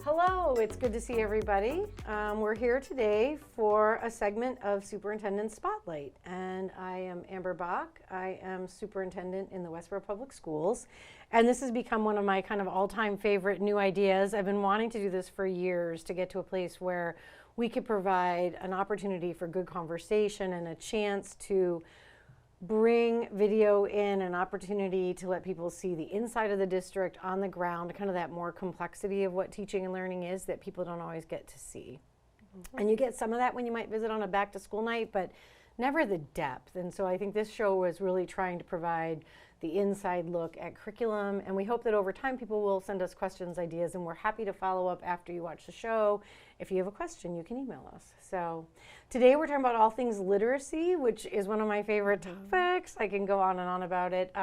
Hello, it's good to see everybody. We're here today for a segment of Superintendent Spotlight, and I am Amber Bock. I am Superintendent in the Westborough Public Schools, and this has become one of my kind of all-time favorite new ideas. I've been wanting to do this for years, to get to a place where we could provide an opportunity for good conversation and a chance to bring video in, an opportunity to let people see the inside of the district on the ground, kind of that more complexity of what teaching and learning is that people don't always get to see. And you get some of that when you might visit on a back to school night, but never the depth. And so I think this show was really trying to provide the inside look at curriculum, and we hope that over time people will send us questions, ideas, and we're happy to follow up after you watch the show. If you have a question, you can email us. So today we're talking about all things literacy, which is one of my favorite topics. I can go on and on about it.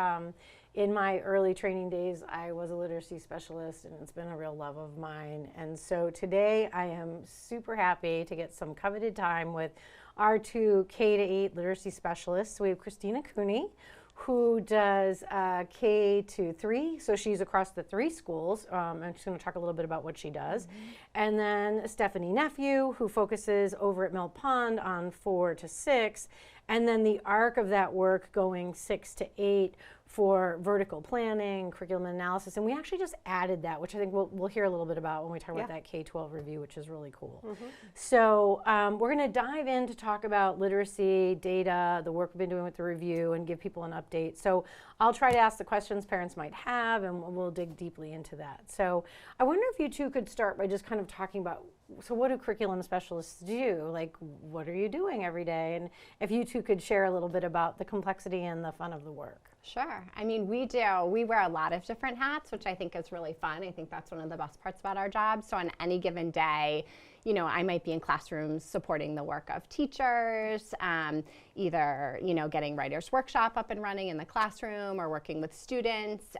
In my early training days, I was a literacy specialist, and it's been a real love of mine. And so today I am super happy to get some coveted time with our two K-8 literacy specialists. We have Christina Cooney, who does K-3, so she's across the 3 schools. I'm just going to talk a little bit about what she does. And then Stephanie Nephew, who focuses over at Mill Pond on 4 to 6, and then the arc of that work going 6 to 8 for vertical planning, curriculum analysis, and we actually just added that, which I think we'll hear a little bit about when we talk about that K-12 review, which is really cool. So we're going to dive in to talk about literacy, data, the work we've been doing with the review, and give people an update. So I'll try to ask the questions parents might have, and we'll dig deeply into that. So I wonder if you two could start by just kind of talking about, so what do curriculum specialists do? Like, what are you doing every day? And if you two could share a little bit about the complexity and the fun of the work. Sure. I mean, we wear a lot of different hats, which I think is really fun. I think that's one of the best parts about our job. So on any given day, you know, I might be in classrooms supporting the work of teachers, either, you know, getting writers' workshop up and running in the classroom or working with students.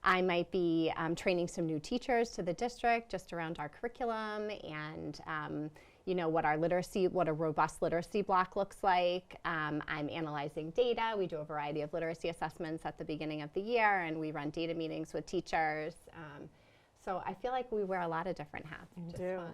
I might be training some new teachers to the district just around our curriculum and you know, what a robust literacy block looks like. I'm analyzing data. We do a variety of literacy assessments at the beginning of the year, and we run data meetings with teachers. So I feel like we wear a lot of different hats.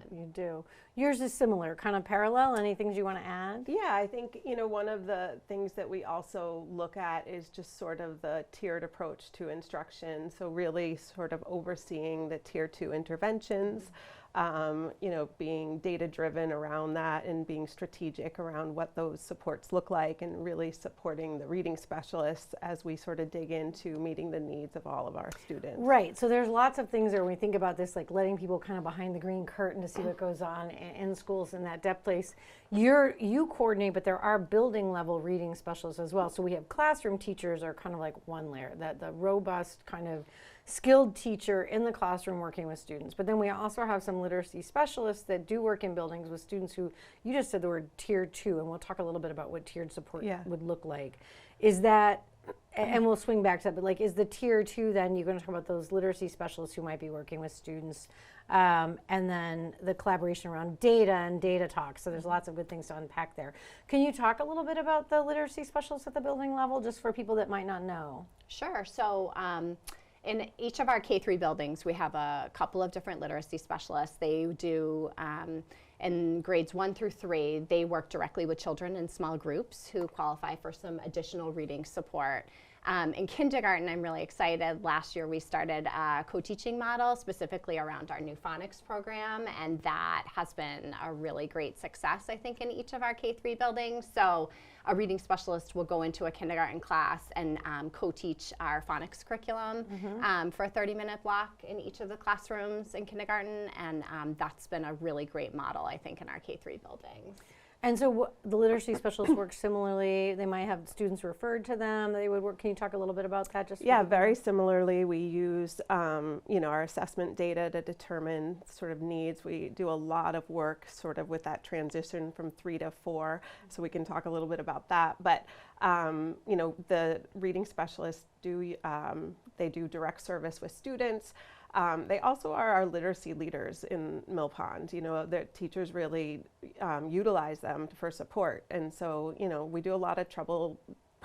You do. Yours is similar, kind of parallel. Any things you want to add? Yeah, I think, you know, one of the things that we also look at is just sort of the tiered approach to instruction. So really sort of overseeing the tier 2 interventions. You know, being data driven around that and being strategic around what those supports look like, and really supporting the reading specialists as we sort of dig into meeting the needs of all of our students. Right, so there's lots of things there when we think about this, like letting people kind of behind the green curtain to see what goes on in schools in that depth place. You coordinate, but there are building level reading specialists as well. So we have classroom teachers are kind of like one layer, that the robust kind of skilled teacher in the classroom working with students. But then we also have some literacy specialists that do work in buildings with students who, you just said the word tier 2, and we'll talk a little bit about what tiered support would look like. Is that, and we'll swing back to that, but like, is the tier 2 then, you're going to talk about those literacy specialists who might be working with students, and then the collaboration around data and data talk. So there's lots of good things to unpack there. Can you talk a little bit about the literacy specialists at the building level, just for people that might not know? Sure. So in each of our K-3 buildings, we have a couple of different literacy specialists. They do, in grades 1 through 3, they work directly with children in small groups who qualify for some additional reading support. In kindergarten, I'm really excited. Last year, we started a co-teaching model specifically around our new phonics program, and that has been a really great success, I think, in each of our K-3 buildings. So a reading specialist will go into a kindergarten class and co-teach our phonics curriculum for a 30-minute block in each of the classrooms in kindergarten, and that's been a really great model, I think, in our K-3 buildings. And so the literacy specialists work similarly. They might have students referred to them. They would work. Can you talk a little bit about that? Yeah, very similarly. We use you know, our assessment data to determine sort of needs. We do a lot of work sort of with that transition from 3 to 4. So we can talk a little bit about that. But you know, the reading specialists do they do direct service with students. They also are our literacy leaders in Mill Pond. You know, the teachers really utilize them for support. And so, you know, we do a lot of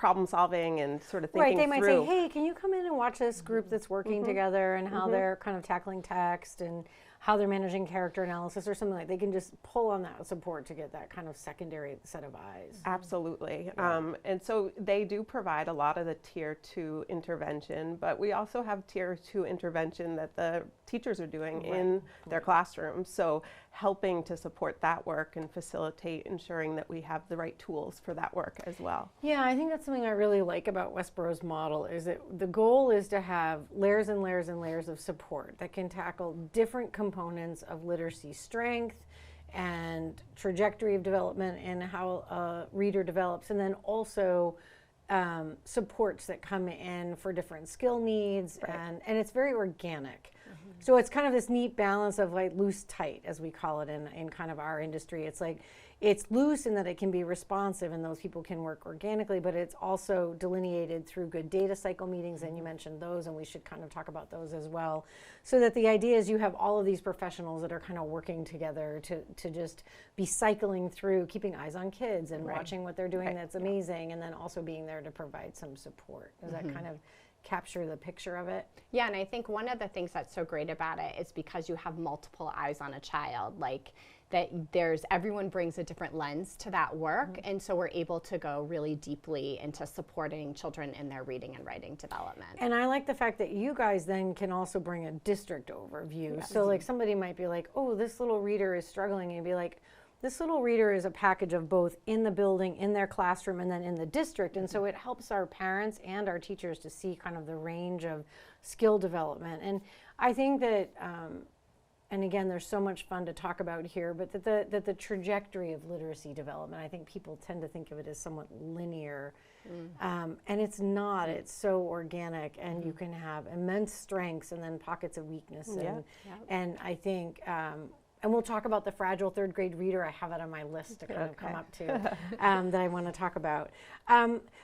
problem solving and sort of Right, thinking they might through. say, hey, can you come in and watch this group that's working together and how they're kind of tackling text and how they're managing character analysis or something like that. They can just pull on that support to get that kind of secondary set of eyes. Absolutely. And so they do provide a lot of the tier 2 intervention, but we also have tier 2 intervention that the teachers are doing in their classrooms. So helping to support that work and facilitate ensuring that we have the right tools for that work as well. Yeah, I think that's something I really like about Westborough's model is that the goal is to have layers and layers and layers of support that can tackle different components of literacy strength and trajectory of development and how a reader develops, and then also supports that come in for different skill needs, and it's very organic. So it's kind of this neat balance of like loose tight, as we call it in kind of our industry. It's like it's loose in that it can be responsive and those people can work organically, but it's also delineated through good data cycle meetings, and you mentioned those, and we should kind of talk about those as well. So that the idea is you have all of these professionals that are kind of working together to just be cycling through, keeping eyes on kids and watching what they're doing that's amazing, and then also being there to provide some support. Does that kind of capture the picture of it? Yeah, and I think one of the things that's so great about it is because you have multiple eyes on a child, like that everyone brings a different lens to that work, and so we're able to go really deeply into supporting children in their reading and writing development. And I like the fact that you guys then can also bring a district overview. So like somebody might be like, oh, this little reader is struggling, and you'd be like, this little reader is a package of both in the building, in their classroom, and then in the district. And so it helps our parents and our teachers to see kind of the range of skill development. And I think that, and again, there's so much fun to talk about here, but that the trajectory of literacy development, I think people tend to think of it as somewhat linear. And it's not. It's so organic, and you can have immense strengths and then pockets of weakness. And I think, and we'll talk about the fragile third grade reader. I have it on my list to kind of come up to that I want to talk about.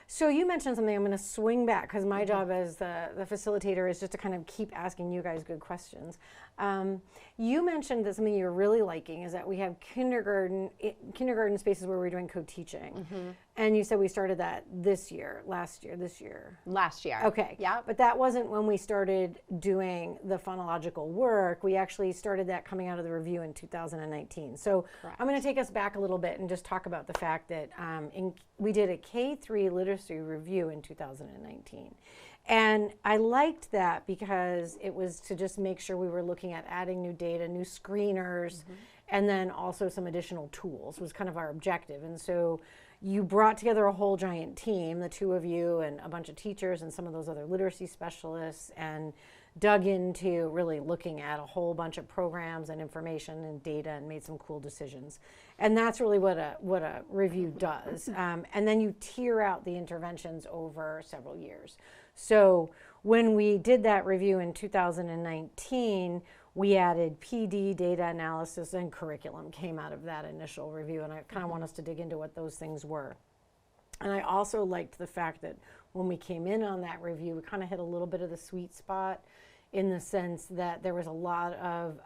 So you mentioned something. I'm going to swing back because my job as the facilitator is just to kind of keep asking you guys good questions. You mentioned that something you're really liking is that we have kindergarten spaces where we're doing co-teaching. And you said we started that this year. Last year. Okay. Yeah. But that wasn't when we started doing the phonological work. We actually started that coming out of the review in 2019. So I'm going to take us back a little bit and just talk about the fact that we did a K-3 literacy review in 2019. And I liked that because it was to just make sure we were looking at adding new data, new screeners, and then also some additional tools was kind of our objective. And so you brought together a whole giant team, the two of you and a bunch of teachers and some of those other literacy specialists, and dug into really looking at a whole bunch of programs and information and data and made some cool decisions. And that's really what a review does. And then you tier out the interventions over several years. So when we did that review in 2019, we added PD, data analysis, and curriculum came out of that initial review. And I kind of want us to dig into what those things were. And I also liked the fact that when we came in on that review, we kind of hit a little bit of the sweet spot in the sense that there was a lot of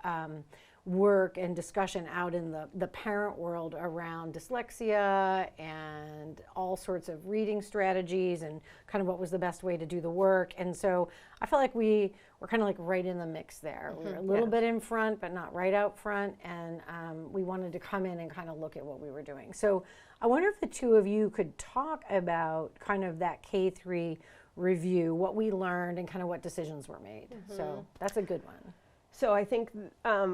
work and discussion out in the parent world around dyslexia and all sorts of reading strategies and kind of what was the best way to do the work. And so I felt like we were kind of like right in the mix there. We were a little bit in front, but not right out front. And we wanted to come in and kind of look at what we were doing. So I wonder if the two of you could talk about kind of that K-3 review, what we learned and kind of what decisions were made. So that's a good one. So I think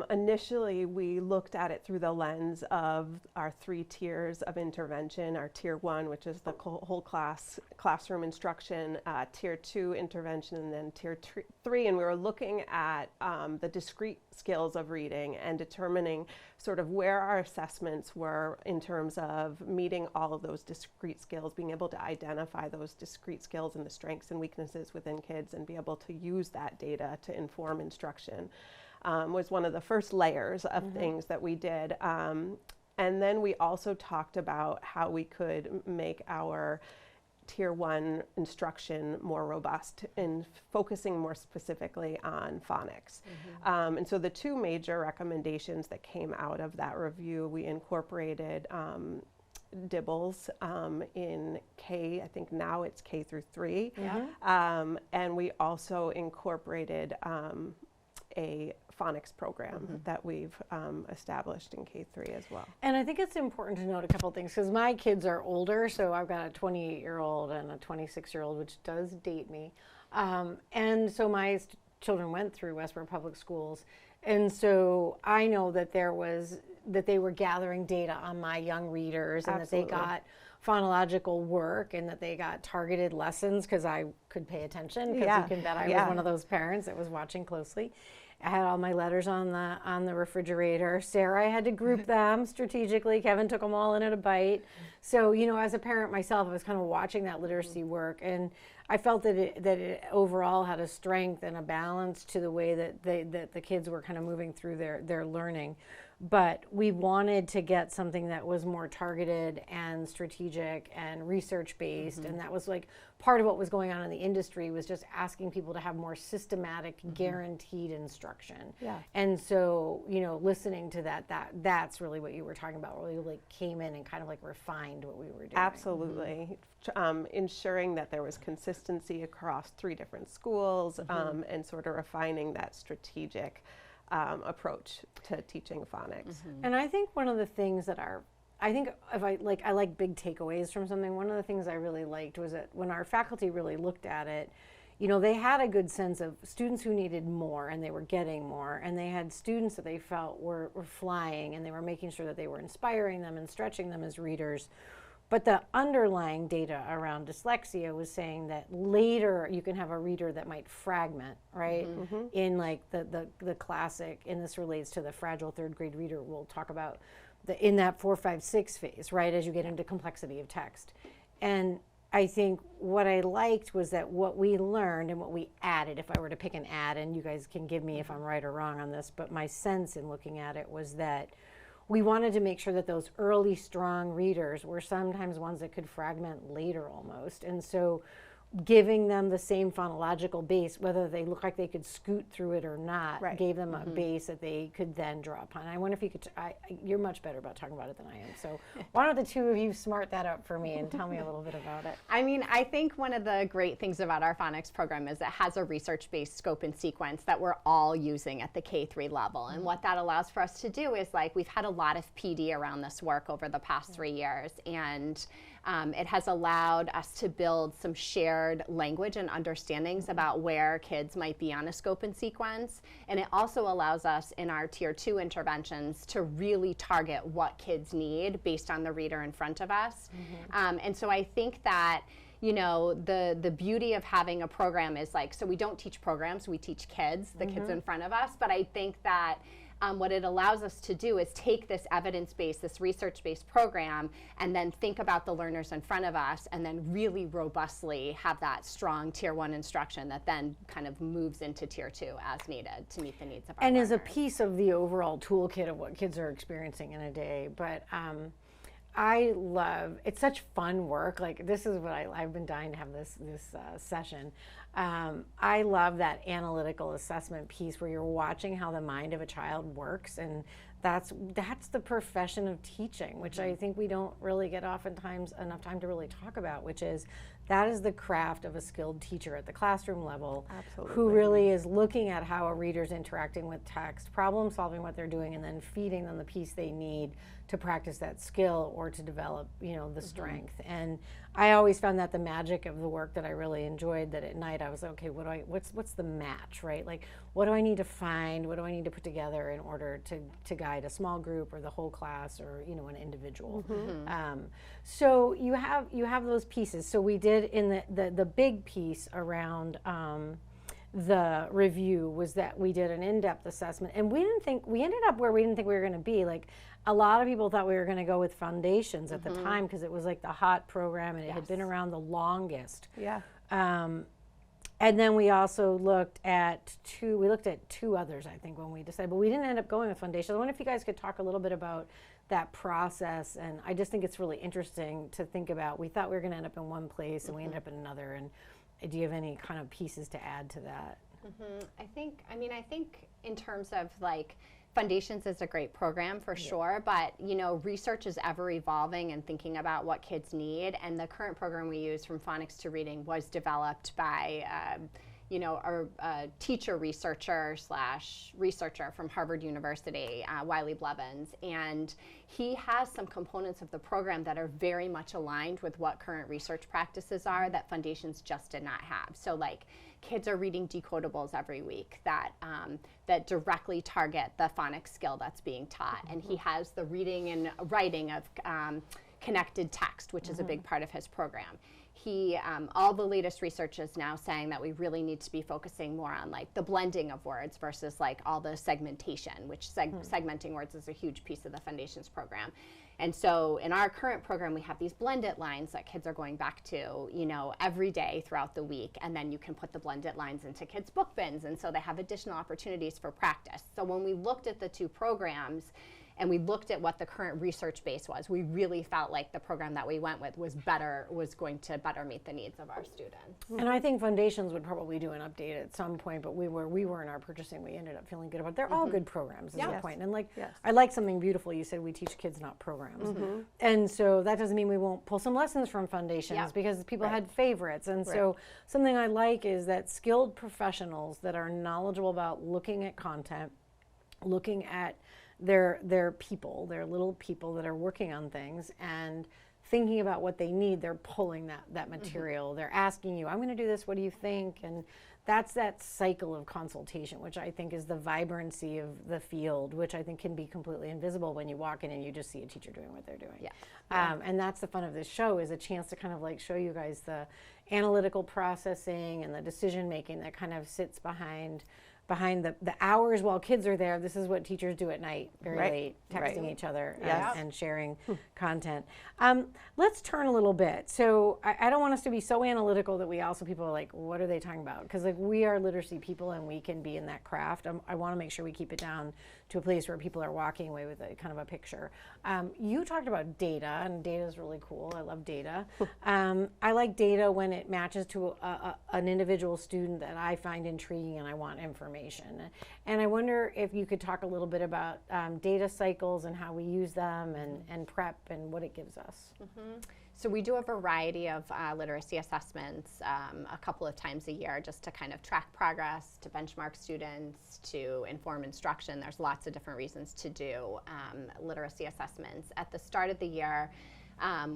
initially we looked at it through the lens of our 3 tiers of intervention, our tier 1, which is the whole classroom instruction, tier 2 intervention, and then tier 3. And we were looking at the discrete skills of reading and determining sort of where our assessments were in terms of meeting all of those discrete skills, being able to identify those discrete skills and the strengths and weaknesses within kids and be able to use that data to inform instruction. Was one of the first layers of things that we did. And then we also talked about how we could make our tier 1 instruction more robust in focusing more specifically on phonics. And so the 2 major recommendations that came out of that review, we incorporated dibbles in K, I think now it's K through 3. And we also incorporated a phonics program that we've established in K3 as well. And I think it's important to note a couple things because my kids are older, so I've got a 28-year-old and a 26-year-old, which does date me. And so my children went through Westborough Public Schools, and so I know that they were gathering data on my young readers, and Absolutely. that they got phonological work, and that they got targeted lessons because I could pay attention. Because you can bet I was one of those parents that was watching closely. I had all my letters on the refrigerator. Sarah, I had to group them strategically. Kevin took them all in at a bite. So, you know, as a parent myself, I was kind of watching that literacy work, and I felt that it overall had a strength and a balance to the way that the kids were kind of moving through their learning. But we wanted to get something that was more targeted and strategic and research-based, and that was like part of what was going on in the industry was just asking people to have more systematic, guaranteed instruction. And so, you know, listening to that's really what you were talking about, where you like came in and kind of like refined what we were doing. Absolutely. Ensuring that there was consistency across 3 different schools, and sort of refining that strategic approach to teaching phonics. And I think one of the things that I like big takeaways from something. One of the things I really liked was that when our faculty really looked at it, you know, they had a good sense of students who needed more and they were getting more, and they had students that they felt were flying, and they were making sure that they were inspiring them and stretching them as readers. But the underlying data around dyslexia was saying that later you can have a reader that might fragment, right? In like the classic, and this relates to the fragile 3rd grade reader we'll talk about, in that 4, 5, 6 phase, right, as you get into complexity of text. And I think what I liked was that what we learned and what we added, if I were to pick an add, and you guys can give me if I'm right or wrong on this, but my sense in looking at it was that we wanted to make sure that those early strong readers were sometimes ones that could fragment later almost. And so giving them the same phonological base, whether they look like they could scoot through it or not, gave them a base that they could then draw upon. I wonder if you could, you're much better about talking about it than I am. So why don't the two of you smart that up for me and tell me a little bit about it? I mean, I think one of the great things about our phonics program is it has a research-based scope and sequence that we're all using at the K3 level. And what that allows for us to do is, like, we've had a lot of PD around this work over the past 3 years, and it has allowed us to build some shared language and understandings about where kids might be on a scope and sequence. And it also allows us in our Tier 2 interventions to really target what kids need based on the reader in front of us. And so I think that, you know, the beauty of having a program is, like, so we don't teach programs, we teach kids, the kids in front of us. But I think that what it allows us to do is take this evidence-based, this research-based program, and then think about the learners in front of us, and then really robustly have that strong Tier 1 instruction that then kind of moves into Tier 2 as needed to meet the needs of our learners. And is a piece of the overall toolkit of what kids are experiencing in a day. But I love, it's such fun work. Like, this is what I've been dying to have this session. I love that analytical assessment piece where you're watching how the mind of a child works, and that's the profession of teaching, which I think we don't really get oftentimes enough time to really talk about, which is that is the craft of a skilled teacher at the classroom level. Absolutely. Who really is looking at how a reader's interacting with text, problem solving what they're doing, and then feeding them the piece they need to practice that skill or to develop, you know, the strength. And I always found that the magic of the work that I really enjoyed, that at night I was, okay, what's the match, right? Like, what do I need to find? What do I need to put together in order to guide a small group or the whole class or, you know, an individual? So you have those pieces. So we did in the big piece around the review was that we did an in-depth assessment, and we ended up where we didn't think we were going to be. Like, a lot of people thought we were going to go with foundations at the time because it was like the hot program and it had been around the longest. And then we also looked at two others, I think, when we decided, but we didn't end up going with foundations. I wonder if you guys could talk a little bit about that process, and I just think it's really interesting to think about. We thought we were going to end up in one place and we ended up in another, and do you have any kind of pieces to add to that? I think in terms of, like, Foundations is a great program for sure, but you know, research is ever evolving and thinking about what kids need. And the current program we use, From Phonics to Reading, was developed by you know, a teacher researcher / researcher from Harvard University, Wiley Blevins, and he has some components of the program that are very much aligned with what current research practices are that Foundations just did not have. So like, kids are reading decodables every week that that directly target the phonics skill that's being taught, and he has the reading and writing of connected text, which is a big part of his program. He, all the latest research is now saying that we really need to be focusing more on like the blending of words versus like all the segmentation, which segmenting words is a huge piece of the Foundations program. And so in our current program, we have these blended lines that kids are going back to, you know, every day throughout the week, and then you can put the blended lines into kids' book bins, and so they have additional opportunities for practice. So when we looked at the two programs, and we looked at what the current research base was, we really felt like the program that we went with was going to better meet the needs of our students. And I think Foundations would probably do an update at some point, but we were in our purchasing, we ended up feeling good about it. They're all good programs is the point. And like, I like something beautiful. You said we teach kids, not programs. And so that doesn't mean we won't pull some lessons from Foundations because people had favorites. And so something I like is that skilled professionals that are knowledgeable about looking at content, looking at their people, their little people that are working on things and thinking about what they need, they're pulling that material. They're asking you, I'm going to do this, what do you think? And that's that cycle of consultation, which I think is the vibrancy of the field, which I think can be completely invisible when you walk in and you just see a teacher doing what they're doing. And that's the fun of this show, is a chance to kind of like show you guys the analytical processing and the decision making that kind of sits behind the hours while kids are there. This is what teachers do at night, very late, texting each other and sharing content. Let's turn a little bit. So I don't want us to be so analytical that people are like, what are they talking about? Because like, we are literacy people and we can be in that craft. I want to make sure we keep it down to a place where people are walking away with a kind of a picture. You talked about data, and data is really cool. I love data. I like data when it matches to an individual student that I find intriguing and I want information. And I wonder if you could talk a little bit about data cycles and how we use them and prep and what it gives us. So we do a variety of literacy assessments a couple of times a year, just to kind of track progress, to benchmark students, to inform instruction. There's lots of different reasons to do literacy assessments. At the start of the year,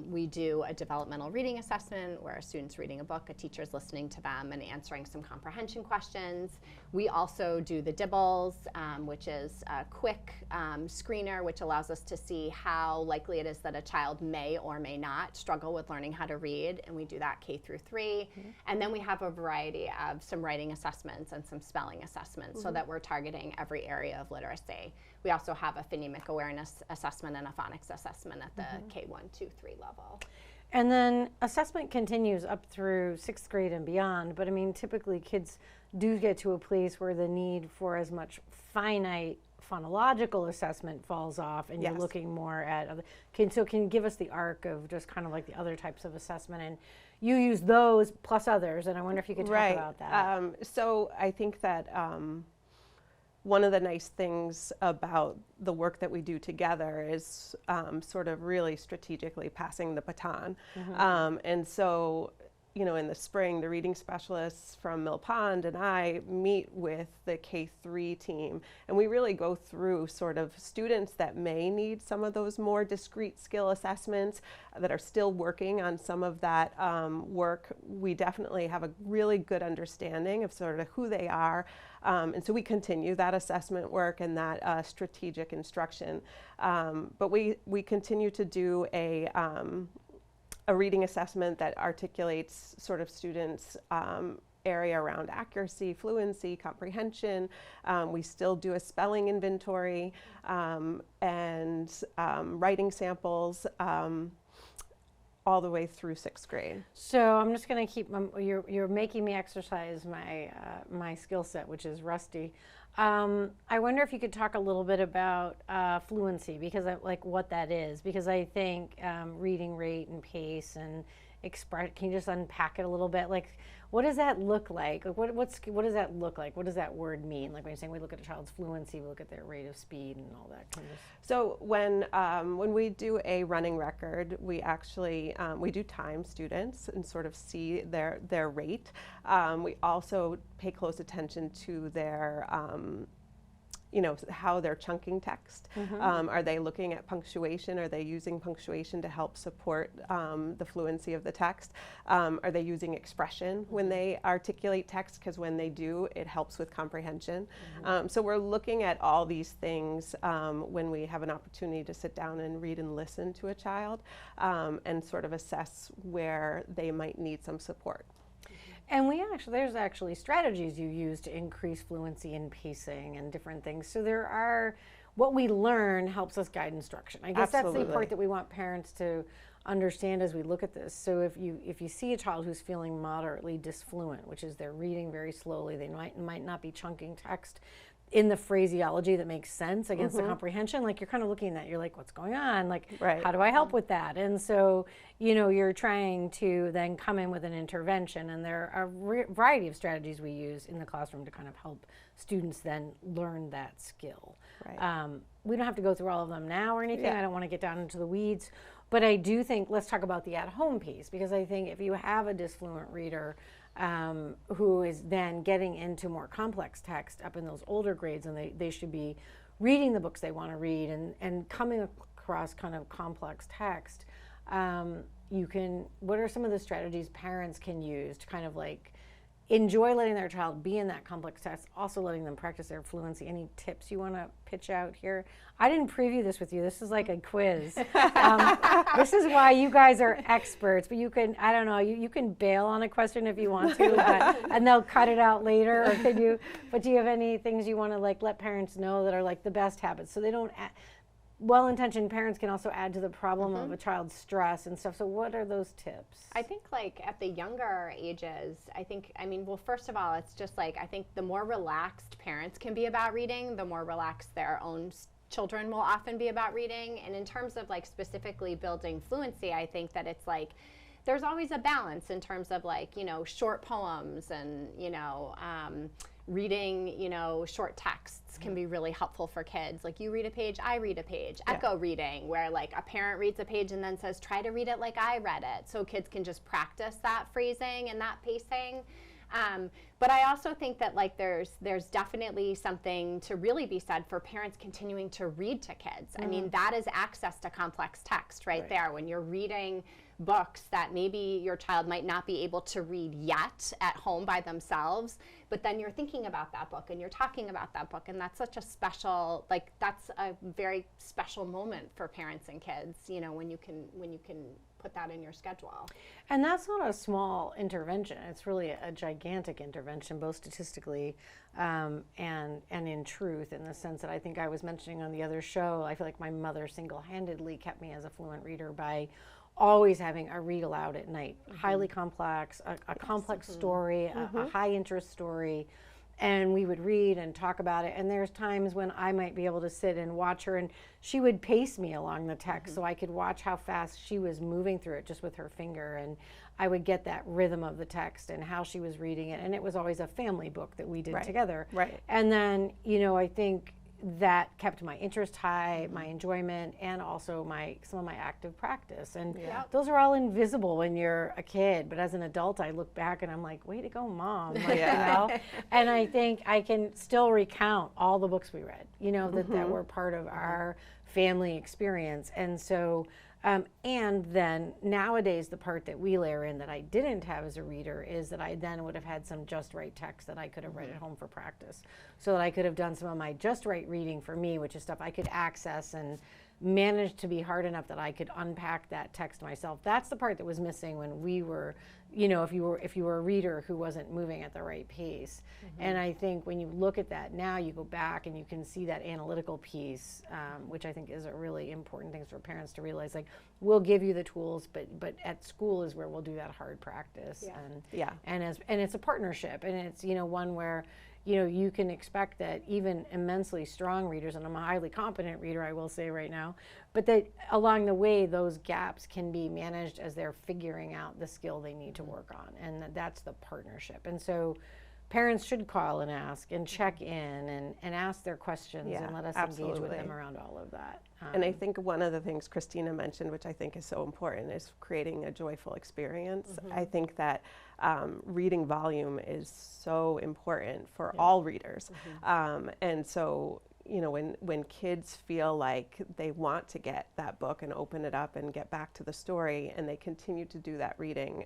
we do a developmental reading assessment where a student's reading a book, a teacher's listening to them and answering some comprehension questions. We also do the DIBELS, which is a quick screener, which allows us to see how likely it is that a child may or may not struggle with learning how to read, and we do that K through 3. And then we have a variety of some writing assessments and some spelling assessments so that we're targeting every area of literacy. We also have a phonemic awareness assessment and a phonics assessment at the K1, 2, 3 level. And then assessment continues up through 6th grade and beyond, but I mean, typically kids do get to a place where the need for as much finite phonological assessment falls off, and you're looking more at other. So can you give us the arc of just kind of like the other types of assessment? And you use those plus others, and I wonder if you could talk about that. So I think that one of the nice things about the work that we do together is sort of really strategically passing the baton. And so, you know, in the spring, the reading specialists from Mill Pond and I meet with the K3 team, and we really go through sort of students that may need some of those more discrete skill assessments that are still working on some of that work. We definitely have a really good understanding of sort of who they are. And so we continue that assessment work and that strategic instruction. But we continue to do a reading assessment that articulates sort of students' area around accuracy, fluency, comprehension. We still do a spelling inventory and writing samples all the way through 6th grade. So I'm just going to keep, you're making me exercise my skill set, which is rusty. I wonder if you could talk a little bit about fluency, because like what that is, because I think reading rate and pace Can you just unpack it a little bit? Like, what does that look like? Like what does that look like? What does that word mean? Like when you're saying we look at a child's fluency, we look at their rate of speed and all that kind of. So when we do a running record, we actually we do time students and sort of see their rate. We also pay close attention to their how they're chunking text. Are they looking at punctuation? Are they using punctuation to help support the fluency of the text? Are they using expression when they articulate text? Because when they do, it helps with comprehension. So we're looking at all these things when we have an opportunity to sit down and read and listen to a child and sort of assess where they might need some support. And there's actually strategies you use to increase fluency and pacing and different things. So what we learn helps us guide instruction. I guess Absolutely. That's the part that we want parents to understand as we look at this. So if you see a child who's feeling moderately disfluent, which is they're reading very slowly, they might not be chunking text in the phraseology that makes sense against the comprehension, like you're kind of looking at, you're like, what's going on? Like, how do I help with that? And so, you're trying to then come in with an intervention, and there are a variety of strategies we use in the classroom to kind of help students then learn that skill. Right. We don't have to go through all of them now or anything. I don't want to get down into the weeds, but I do think, let's talk about the at-home piece, because I think if you have a disfluent reader who is then getting into more complex text up in those older grades, and they should be reading the books they want to read and coming across kind of complex text, what are some of the strategies parents can use to kind of like enjoy letting their child be in that complex text, also letting them practice their fluency? Any tips you want to pitch out here? I didn't preview this with you. This is like a quiz. This is why you guys are experts, but you can, I don't know, you can bail on a question if you want to, and they'll cut it out later, or but do you have any things you want to like let parents know that are like the best habits, so they don't, well-intentioned parents can also add to the problem of a child's stress and stuff. So what are those tips? I think like at the younger ages, well, first of all, it's just like, I think the more relaxed parents can be about reading, the more relaxed their own children will often be about reading. And in terms of like specifically building fluency, I think that it's like, there's always a balance in terms of like, short poems and, reading, short texts can be really helpful for kids. Like you read a page, I read a page. Echo reading, where like a parent reads a page and then says, try to read it like I read it. So kids can just practice that phrasing and that pacing. But I also think that like there's definitely something to really be said for parents continuing to read to kids. I mean, that is access to complex text right there. When you're reading books that maybe your child might not be able to read yet at home by themselves, but then you're thinking about that book and you're talking about that book, and that's such a special, like that's a very special moment for parents and kids, when you can put that in your schedule. And that's not a small intervention. It's really a gigantic intervention, both statistically and in truth, in the sense that I think I was mentioning on the other show, I feel like my mother single-handedly kept me as a fluent reader by always having a read aloud at night, highly complex, a complex story, a high interest story, and we would read and talk about it. And there's times when I might be able to sit and watch her, and she would pace me along the text so I could watch how fast she was moving through it just with her finger, and I would get that rhythm of the text and how she was reading it. And it was always a family book that we did together. Right. And then, I think that kept my interest high, my enjoyment, and also some of my active practice. And those are all invisible when you're a kid, but as an adult, I look back and I'm like, way to go, Mom. Like, And I think I can still recount all the books we read, that were part of our family experience. And so, and then nowadays, the part that we layer in that I didn't have as a reader is that I then would have had some just right text that I could have read at home for practice, so that I could have done some of my just right reading for me, which is stuff I could access and manage to be hard enough that I could unpack that text myself. That's the part that was missing when we were, if you were a reader who wasn't moving at the right pace. And I think when you look at that now, you go back and you can see that analytical piece, which I think is a really important thing for parents to realize. Like, we'll give you the tools, but at school is where we'll do that hard practice. And it's a partnership, and it's one where you can expect that even immensely strong readers, and I'm a highly competent reader, I will say right now, but that along the way, those gaps can be managed as they're figuring out the skill they need to work on. And that's the partnership. And so parents should call and ask and check in and ask their questions and let us engage with them around all of that. And I think one of the things Christina mentioned, which I think is so important, is creating a joyful experience. I think that reading volume is so important for all readers. And so, when kids feel like they want to get that book and open it up and get back to the story, and they continue to do that reading,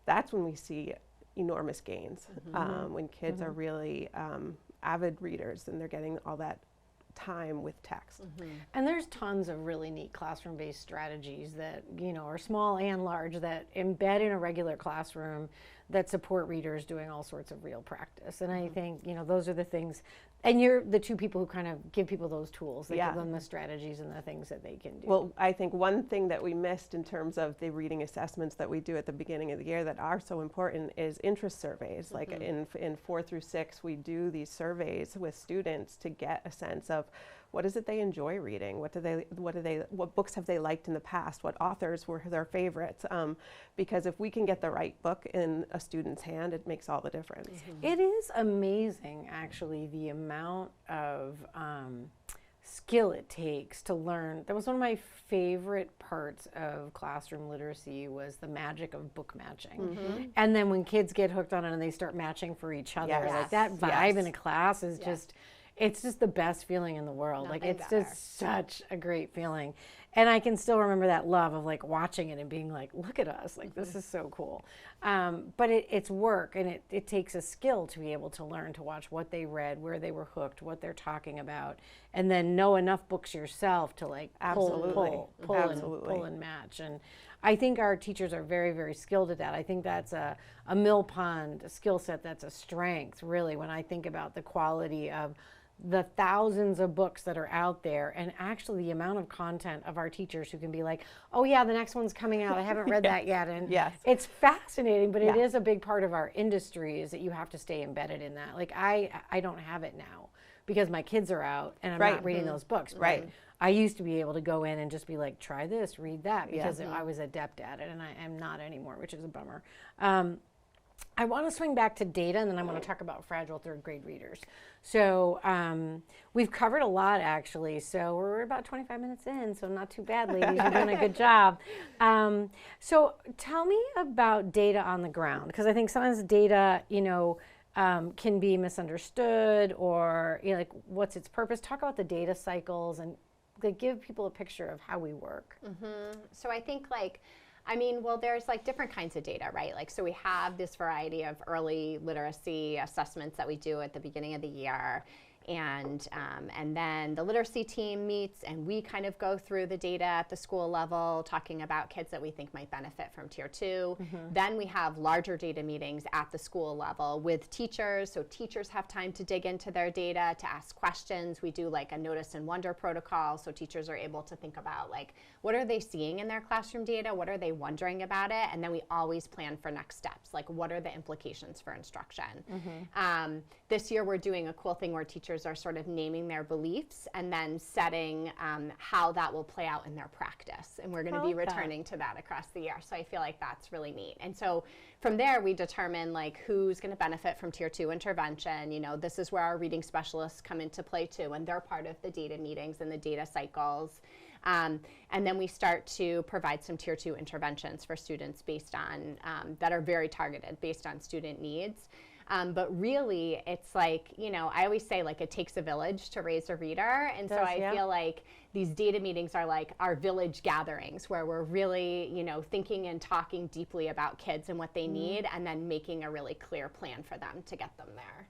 that's when we see enormous gains. When kids are really avid readers and they're getting all that time with text. And there's tons of really neat classroom-based strategies that, are small and large, that embed in a regular classroom that support readers doing all sorts of real practice. And I think, those are the things, and you're the two people who kind of give people those tools, that give them the strategies and the things that they can do. Well, I think one thing that we missed in terms of the reading assessments that we do at the beginning of the year that are so important is interest surveys. Like in 4 through 6, we do these surveys with students to get a sense of what is it they enjoy reading? What books have they liked in the past? What authors were their favorites? Because if we can get the right book in a student's hand, it makes all the difference. It is amazing, actually, the amount of skill it takes to learn. That was one of my favorite parts of classroom literacy, was the magic of book matching. And then when kids get hooked on it and they start matching for each other, like that vibe in a class is just, it's just the best feeling in the world. Nothing like it's better. just such a great feeling. And I can still remember that love of like watching it and being like, look at us, like this is so cool. But it's work, and it takes a skill to be able to learn to watch what they read, where they were hooked, what they're talking about, and then know enough books yourself to like pull and match. And I think our teachers are very, very skilled at that. I think that's a mill pond skill set that's a strength, really, when I think about the quality of the thousands of books that are out there, and actually the amount of content of our teachers who can be like, oh yeah, the next one's coming out, I haven't read that yet. And it's fascinating, but it is a big part of our industry, is that you have to stay embedded in that. Like I don't have it now because my kids are out and I'm not reading those books. But I used to be able to go in and just be like, try this, read that, because I was adept at it, and I am not anymore, which is a bummer. I want to swing back to data, and then I want to talk about fragile third grade readers. So we've covered a lot, actually. So we're about 25 minutes in, so not too bad, ladies. You're doing a good job. So tell me about data on the ground, because I think sometimes data, can be misunderstood, or like what's its purpose. Talk about the data cycles and give people a picture of how we work. So I think there's like different kinds of data, right? Like, so we have this variety of early literacy assessments that we do at the beginning of the year. And then the literacy team meets and we kind of go through the data at the school level, talking about kids that we think might benefit from Tier 2. Then we have larger data meetings at the school level with teachers. So teachers have time to dig into their data, to ask questions. We do like a notice and wonder protocol. So teachers are able to think about like, what are they seeing in their classroom data? What are they wondering about it? And then we always plan for next steps. Like, what are the implications for instruction? This year we're doing a cool thing where teachers are sort of naming their beliefs and then setting how that will play out in their practice. And we're going to be returning to that across the year. So I feel like that's really neat. And so from there, we determine like who's going to benefit from Tier 2 intervention. This is where our reading specialists come into play too, and they're part of the data meetings and the data cycles. And then we start to provide some Tier 2 interventions for students based on, that are very targeted based on student needs. But really, it's like, I always say like it takes a village to raise a reader. And so I feel like these data meetings are like our village gatherings where we're really, thinking and talking deeply about kids and what they need, and then making a really clear plan for them to get them there.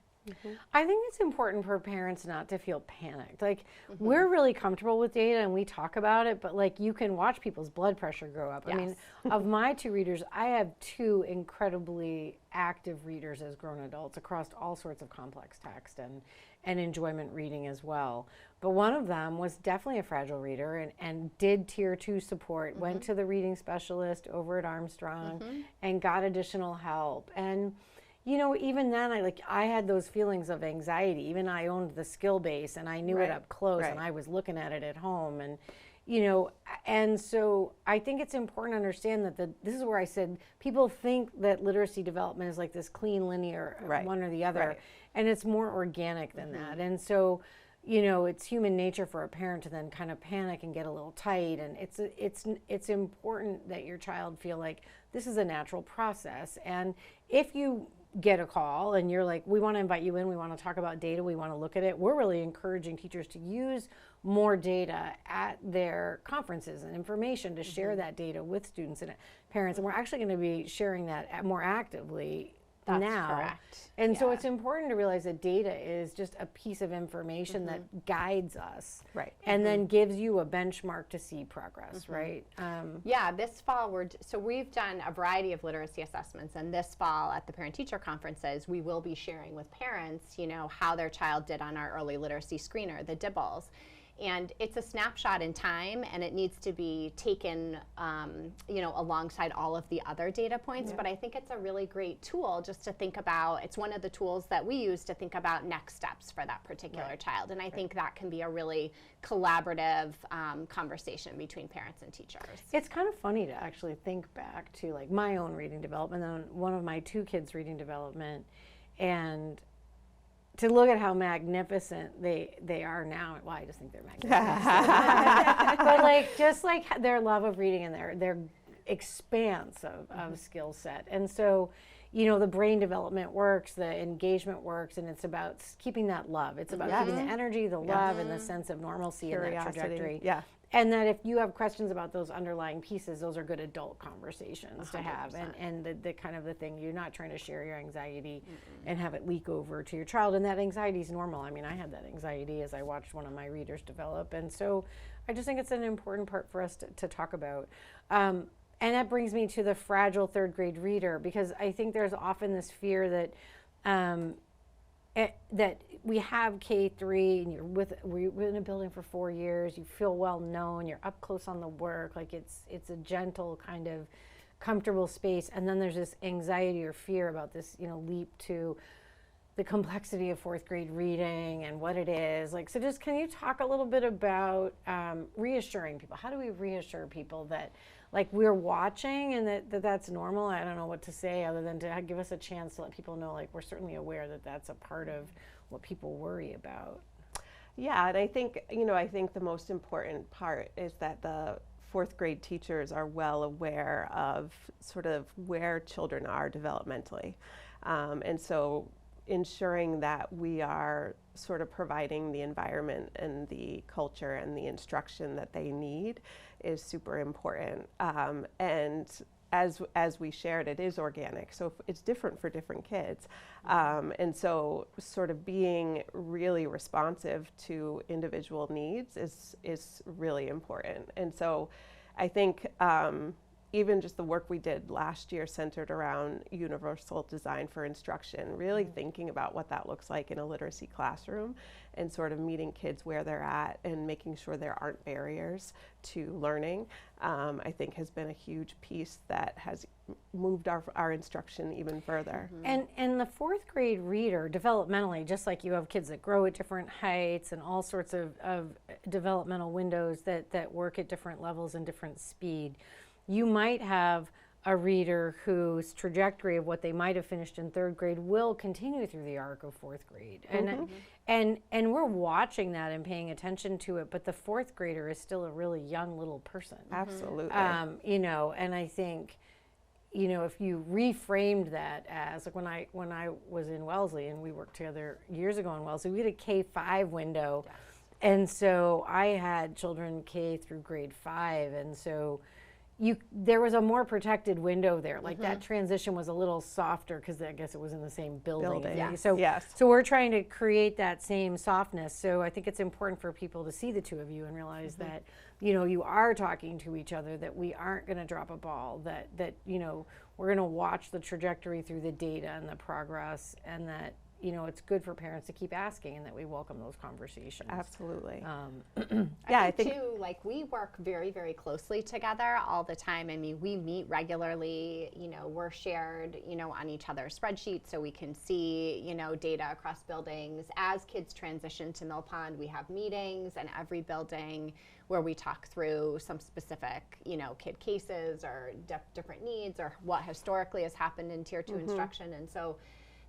I think it's important for parents not to feel panicked. Like, we're really comfortable with data and we talk about it, but like you can watch people's blood pressure go up. I mean, of my 2 readers, I have 2 incredibly active readers as grown adults across all sorts of complex text and enjoyment reading as well. But one of them was definitely a fragile reader and did Tier 2 support, went to the reading specialist over at Armstrong and got additional help. And you know, even then I had those feelings of anxiety. Even I owned the skill base and I knew it up close and I was looking at it at home, and you know, and so I think it's important to understand that this is where I said people think that literacy development is like this clean linear one or the other, and it's more organic than that. And so, you know, it's human nature for a parent to then kind of panic and get a little tight, and it's important that your child feel like this is a natural process. And if you get a call and you're like, we want to invite you in, we want to talk about data, we want to look at it, we're really encouraging teachers to use more data at their conferences and information to share that data with students and parents. And we're actually going to be sharing that more actively now. Correct. And so it's important to realize that data is just a piece of information that guides us, and then gives you a benchmark to see progress, right? Yeah, this fall we've done a variety of literacy assessments, and this fall at the parent-teacher conferences, we will be sharing with parents, you know, how their child did on our early literacy screener, the DIBELS. And it's a snapshot in time, and it needs to be taken, you know, alongside all of the other data points. But I think it's a really great tool just to think about. It's one of the tools that we use to think about next steps for that particular child. And I think that can be a really collaborative conversation between parents and teachers. It's kind of funny to actually think back to like my own reading development and one of my two kids' reading development, and to look at how magnificent they are now. Well, I just think they're magnificent. But like, just like their love of reading and their expanse of skill set. And so, you know, the brain development works, the engagement works, and it's about keeping that love. It's about keeping the energy, the love, and the sense of normalcy in that trajectory. And that if you have questions about those underlying pieces, those are good adult conversations 100%. To have. And the kind of the thing, you're not trying to share your anxiety and have it leak over to your child. And that anxiety is normal. I mean, I had that anxiety as I watched one of my readers develop. And so I just think it's an important part for us to talk about. And that brings me to the fragile third grade reader, because I think there's often this fear that that we have K-3 and we're in a building for 4 years, you feel well known, you're up close on the work, like it's a gentle kind of comfortable space, and then there's this anxiety or fear about this, you know, leap to the complexity of fourth grade reading and what it is. Like, so just can you talk a little bit about reassuring people? How do we reassure people that like we're watching and that's normal? I don't know what to say other than to give us a chance to let people know like we're certainly aware that that's a part of what people worry about. Yeah, and I think, you know, I think the most important part is that the fourth grade teachers are well aware of sort of where children are developmentally. And so ensuring that we are sort of providing the environment and the culture and the instruction that they need is super important. And as we shared, it is organic, so it's different for different kids. And so sort of being really responsive to individual needs is really important. And so I think even just the work we did last year centered around universal design for instruction, really thinking about what that looks like in a literacy classroom and sort of meeting kids where they're at and making sure there aren't barriers to learning, I think has been a huge piece that has moved our instruction even further. And the fourth grade reader, developmentally, just like you have kids that grow at different heights and all sorts of developmental windows that work at different levels and different speed, you might have a reader whose trajectory of what they might have finished in third grade will continue through the arc of fourth grade. And we're watching that and paying attention to it, but the fourth grader is still a really young little person. Absolutely. You know, and I think, you know, if you reframed that as, like when I was in Wellesley and we worked together years ago in Wellesley, we had a K-5 window. Yes. And so I had children K through grade 5, and so there was a more protected window there. Like that transition was a little softer because I guess it was in the same building. Yeah. So we're trying to create that same softness. So I think it's important for people to see the two of you and realize that, you know, you are talking to each other, that we aren't going to drop a ball, that you know, we're going to watch the trajectory through the data and the progress, and that, it's good for parents to keep asking, and that we welcome those conversations. Absolutely. I think too, like, we work very, very closely together all the time. I mean, we meet regularly, we're shared, on each other's spreadsheets so we can see, data across buildings. As kids transition to Mill Pond, we have meetings in every building where we talk through some specific, kid cases or different needs, or what historically has happened in Tier 2 instruction. And so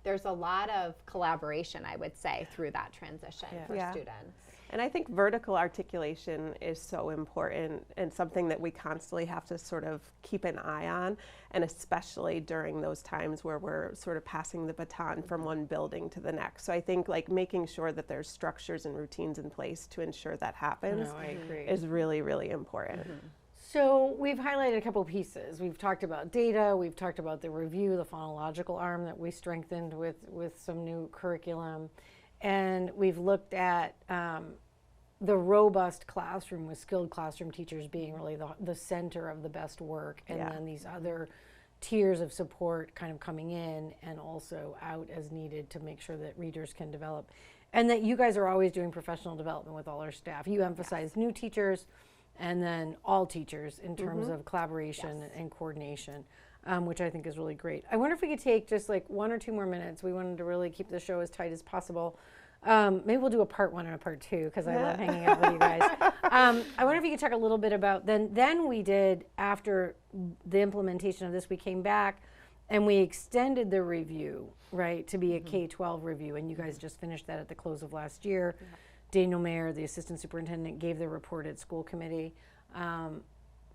there's a lot of collaboration, I would say, through that transition for students. And I think vertical articulation is so important, and something that we constantly have to sort of keep an eye on, and especially during those times where we're sort of passing the baton from one building to the next. So I think like making sure that there's structures and routines in place to ensure that happens is really, really important. So we've highlighted a couple pieces. We've talked about data, we've talked about the review, the phonological arm that we strengthened with some new curriculum, and we've looked at the robust classroom with skilled classroom teachers being really the center of the best work, and then these other tiers of support kind of coming in and also out as needed to make sure that readers can develop. And that you guys are always doing professional development with all our staff. You emphasize new teachers, and then all teachers in terms of collaboration and coordination, which I think is really great. I wonder if we could take just like 1 or 2 more minutes. We wanted to really keep the show as tight as possible. Maybe we'll do a part 1 and a part 2, because I love hanging out with you guys. I wonder if you could talk a little bit about, then we did, after the implementation of this, we came back and we extended the review, right, to be a K-12 review, and you guys just finished that at the close of last year. Daniel Mayer, the assistant superintendent, gave the report at school committee.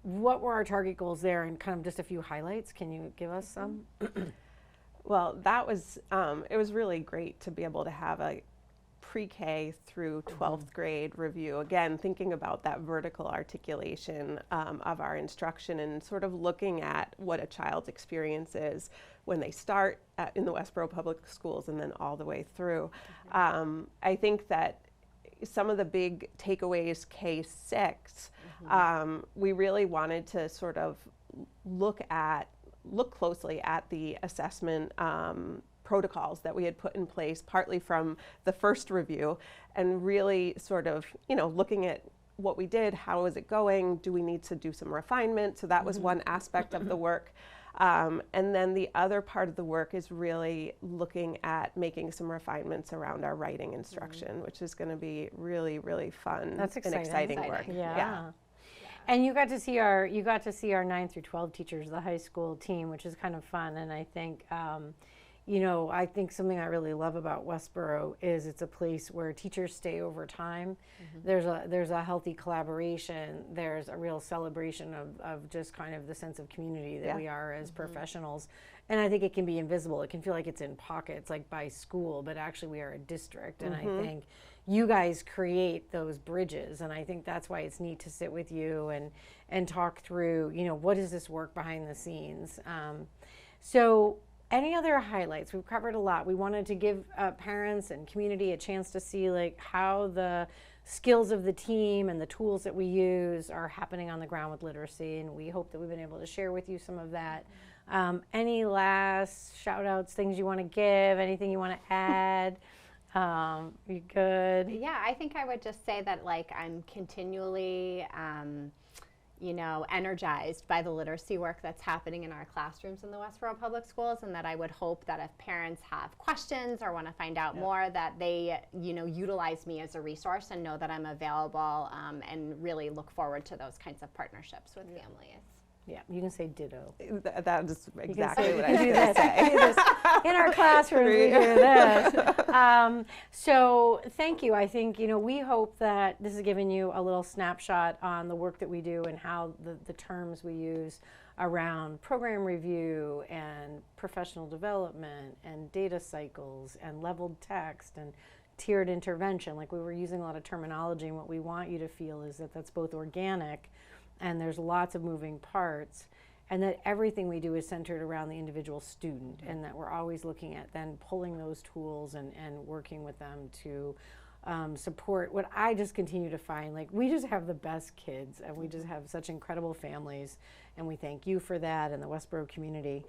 What were our target goals there, and kind of just a few highlights? Can you give us some? Well, that was, it was really great to be able to have a pre-K through 12th grade review. Again, thinking about that vertical articulation of our instruction, and sort of looking at what a child's experience is when they start in the Westborough Public Schools and then all the way through. I think that some of the big takeaways, K-6, we really wanted to sort of look closely at the assessment protocols that we had put in place, partly from the first review, and really sort of, looking at what we did, how is it going, do we need to do some refinement? So that was one aspect of the work. And then the other part of the work is really looking at making some refinements around our writing instruction, which is going to be really, really fun and exciting work. Yeah. And you got to see our 9 through 12 teachers, the high school team, which is kind of fun. And I think I think something I really love about Westborough is it's a place where teachers stay over time. There's a healthy collaboration. There's a real celebration of just kind of the sense of community that we are as professionals. And I think it can be invisible. It can feel like it's in pockets, like by school, but actually we are a district. And I think you guys create those bridges, and I think that's why it's neat to sit with you and talk through, what is this work behind the scenes. So any other highlights? We've covered a lot. We wanted to give parents and community a chance to see like how the skills of the team and the tools that we use are happening on the ground with literacy, and we hope that we've been able to share with you some of that. Any last shout outs, things you want to give, anything you want to add? You good? Yeah, I think I would just say that I'm continually energized by the literacy work that's happening in our classrooms in the Westborough Public Schools, and that I would hope that if parents have questions or want to find out more, that they, utilize me as a resource and know that I'm available, and really look forward to those kinds of partnerships with families. Yeah, you can say ditto. That is exactly what I was going to say. In our classrooms, we do this. So thank you. I think, we hope that this has given you a little snapshot on the work that we do and how the terms we use around program review and professional development and data cycles and leveled text and tiered intervention. Like, we were using a lot of terminology, and what we want you to feel is that that's both organic and there's lots of moving parts, and that everything we do is centered around the individual student, and that we're always looking at then pulling those tools and working with them to support. What I just continue to find, like, we just have the best kids, and we just have such incredible families, and we thank you for that and the Westborough community.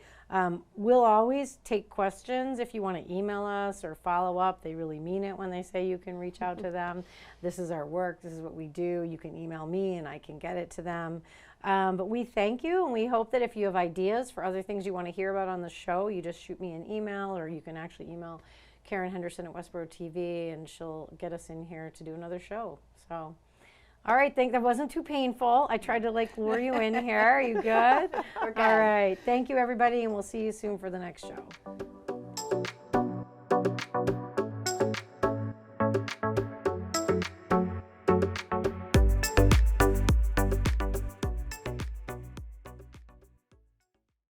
We'll always take questions if you want to email us or follow up. They really mean it when they say you can reach out to them. This is our work. This is what we do. You can email me and I can get it to them. But we thank you, and we hope that if you have ideas for other things you want to hear about on the show, you just shoot me an email, or you can actually email Karen Henderson at Westborough TV, and she'll get us in here to do another show. So, all right, that wasn't too painful. I tried to like lure you in here. Are you good? We're good. All right, thank you everybody, and we'll see you soon for the next show.